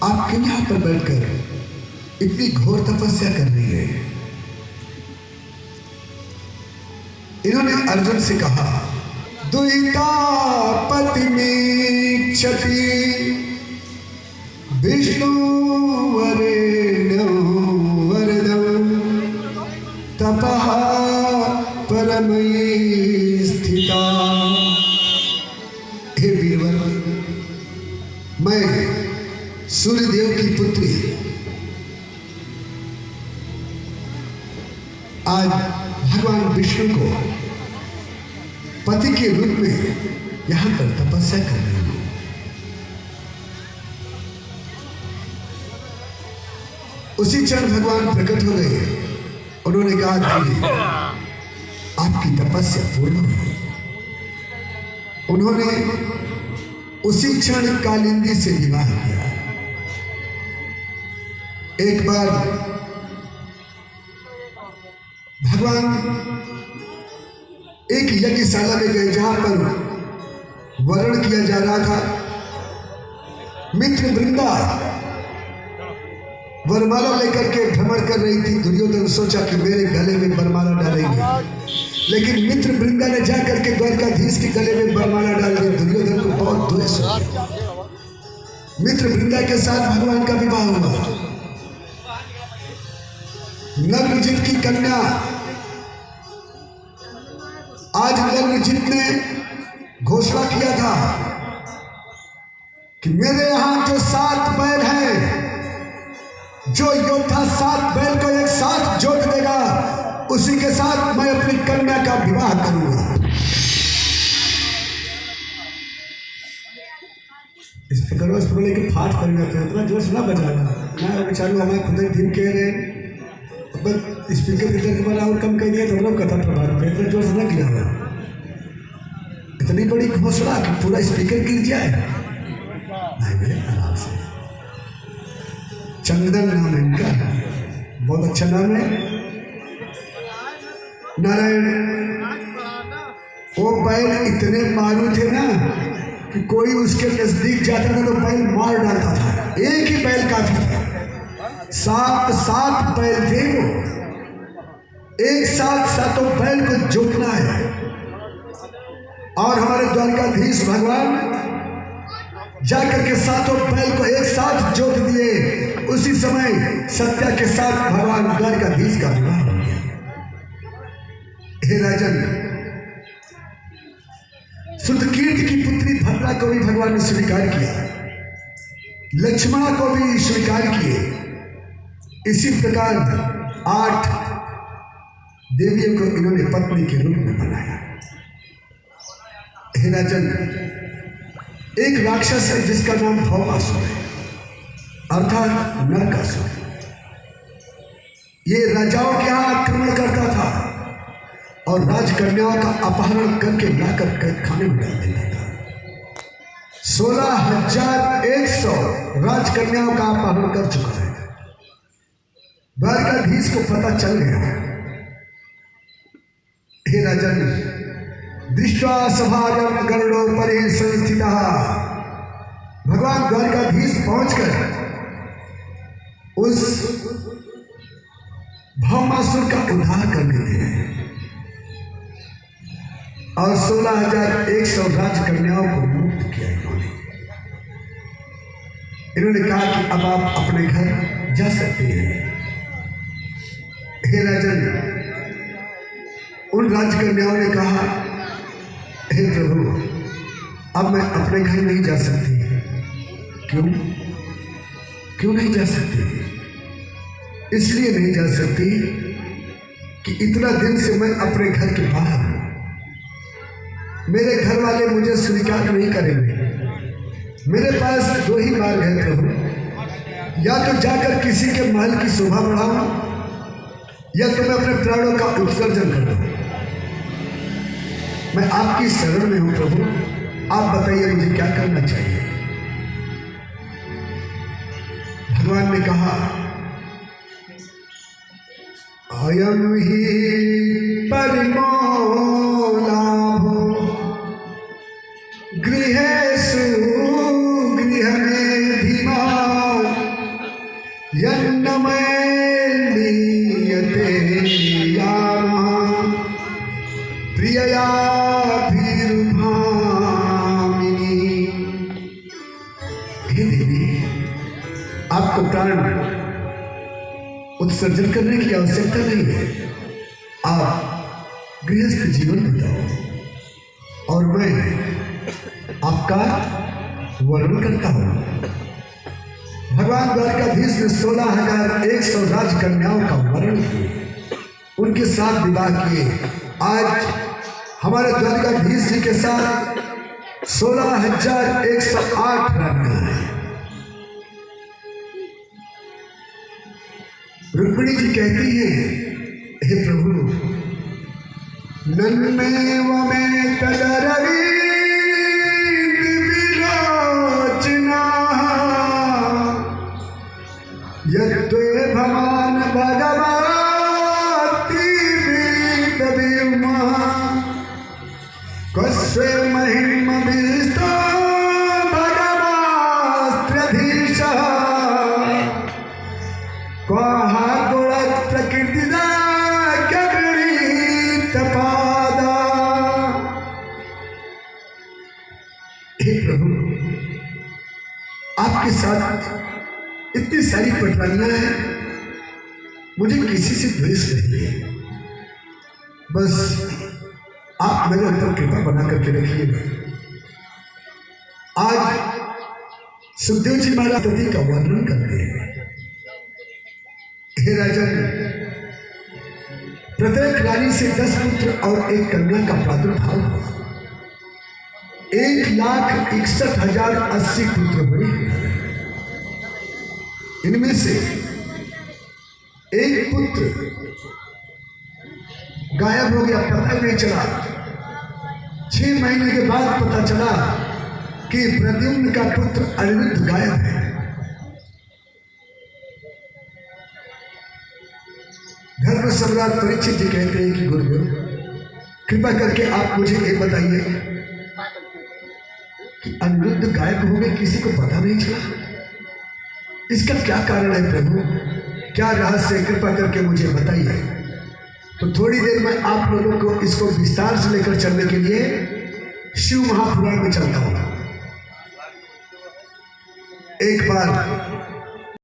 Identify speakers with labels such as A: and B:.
A: आप क्यों यहाँ पर बैठकर इतनी घोर तपस्या कर रही है? इन्होंने अर्जुन से कहा, दुईता पति में क्षति विष्णु वरेण्यो वरदं तपः परमयि स्थिता। हे वीरवर, मैं सूर्यदेव की पुत्री आज भगवान विष्णु को पति के रूप में यहां पर तपस्या कर रही हूं। उसी क्षण भगवान प्रकट हो गए। उन्होंने कहा, देवी आपकी तपस्या पूर्ण हुई। उन्होंने उसी क्षण कालिंदी से विवाह किया। एक बार भगवान एक यज्ञशाला में गए जहां पर वरण किया जा रहा था। मित्र वृंदा वरमाला लेकर के भ्रमण कर रही थी। दुर्योधन सोचा कि मेरे गले में वरमाला डालेंगे, लेकिन मित्र वृंदा ने जाकर के द्वारकाधीश के गले में वरमाला डाल दी। दुर्योधन को बहुत द्वेष हो गया। मित्र वृंदा के साथ भगवान का विवाह हुआ। नग्नजित की कन्या, आज नग्नजित ने घोषणा किया था कि मेरे यहां जो 7 बैल हैं, जो योद्धा 7 बैल को एक साथ जोत देगा, उसी के साथ मैं अपनी कन्या का विवाह करूंगा। इस पर करो, इस पर लेकर फाट कर जाते हैं। इतना जोश ना बजाना। मैं बेचारू हमें खुद ही धीम कह रहे, स्पीकर के वाला और कम कह दिया तो हम लोग कथा प्रभावित है। इतना जोश ना किया हुआ। इतनी बड़ी घोषणा कि पूरा स्पीकर गिर जाए। नहीं मेरे आराम से। चंदन नाम इनका, बहुत अच्छा नाम है। नारायण, वो बैल इतने मारू थे ना कि कोई उसके नजदीक जाता था तो बैल मार डालता था। एक ही बैल काफी था। 7 बैल थे वो। एक साथ 7 बैल को जोतना है। और हमारे द्वारकाधीश भगवान जाकर के 7 बैल को एक साथ जोत दिए। उसी समय सत्या के साथ भगवान द्वारकाधीश का विवाह हो गया। हे राजन, सुतकीर्ति की पुत्री भद्रा को भी भगवान ने स्वीकार किया, लक्ष्मणा को भी स्वीकार किए। इसी प्रकार 8 देवियों को इन्होंने पत्नी के रूप में बनाया। हे राजन, एक राक्षस है जिसका नाम भौमासुर है, अर्थात नरकासुर। ये राजाओं के यहाँ आक्रमण करता था और राजकन्याओं का अपहरण करके लाकर कैद खाने में डाल देता था। 16,100 राजकन्याओं का अपहरण कर चुका है। द्वारकाधीश को पता चल गया। हे राजन, दृष्ट्वा सभाजं गरुडोपरि संस्थितः, भगवान द्वारकाधीश पहुंचकर उस भौमासुर का उद्धार करने लगे और 16,100 राजकन्याओं को मुक्त किया। इन्होंने कहा कि अब आप अपने घर जा सकते हैं। हे राजन, उन राजकन्याओं ने कहा, हे प्रभु, अब मैं अपने घर नहीं जा सकती। क्यों नहीं जा सकती? इसलिए नहीं जा सकती कि इतना दिन से मैं अपने घर के बाहर हूं। मेरे घर वाले मुझे स्वीकार नहीं करेंगे। मेरे पास 2 ही मार्ग है प्रभु, या तो जाकर किसी के महल की शोभा बढ़ाऊं, या तो मैं अपने प्राणों का उत्सर्जन कर दूं। मैं आपकी शरण में हूं प्रभु, आप बताइए मुझे क्या करना चाहिए। भगवान ने कहा, अयम ही परिमो लाभो गृहेषु गृह में धीमा यन्नमयनीयते यामः प्रियया भीरुभामिनी। हे देवी, आपको प्राण उत्सर्जन करने की आवश्यकता नहीं है। आप गृहस्थ जीवन बिताओ और मैं आपका वर्णन करता हूं। भगवान द्वारकाधीश ने 16,100 राजकन्याओं का वर्णन किया, उनके साथ विवाह किए। आज हमारे द्वारकाधीश जी के साथ 16,108 रानियां हैं। रुक्मिणी जी कहती है, हे प्रभु, नन्मेव में तदरविंद विलोचना यद्वे भवान भगवती विद्विमा कस्वे महिम विस्तो भगवास्त्रधीशः क्वहा गुणत्र कीर्तिदा क्यगणित पादा। हे प्रभु, आपके साथ इतनी सारी पटरानियां हैं, मुझे किसी से द्वेष नहीं है। बस आप मेरे ऊपर कृपा बना करके रखिएगा। आज सुखदेव जी महाराज पति का वर्णन करते हैं। हे राजन, प्रत्येक रानी से 10 पुत्र और 1 कन्या का प्रादुर्भाव हुआ। 1,61,080 पुत्र हुए। इनमें से एक पुत्र गायब हो गया, पता नहीं चला। 6 महीने के बाद पता चला कि प्रद्युम्न का पुत्र अनिरुद्ध गायब है। धर्म सम्राट परीक्षित जी कहते हैं कि गुरुदेव, कृपा करके आप मुझे ये बताइए कि अनिरुद्ध गायब हो गए, किसी को पता नहीं चला। इसका क्या कारण है प्रभु? क्या रहस्य है? कृपा करके मुझे बताइए। तो थोड़ी देर में आप लोगों को इसको विस्तार से लेकर चलने के लिए शिव महापुराण में चलता हूं। एक बार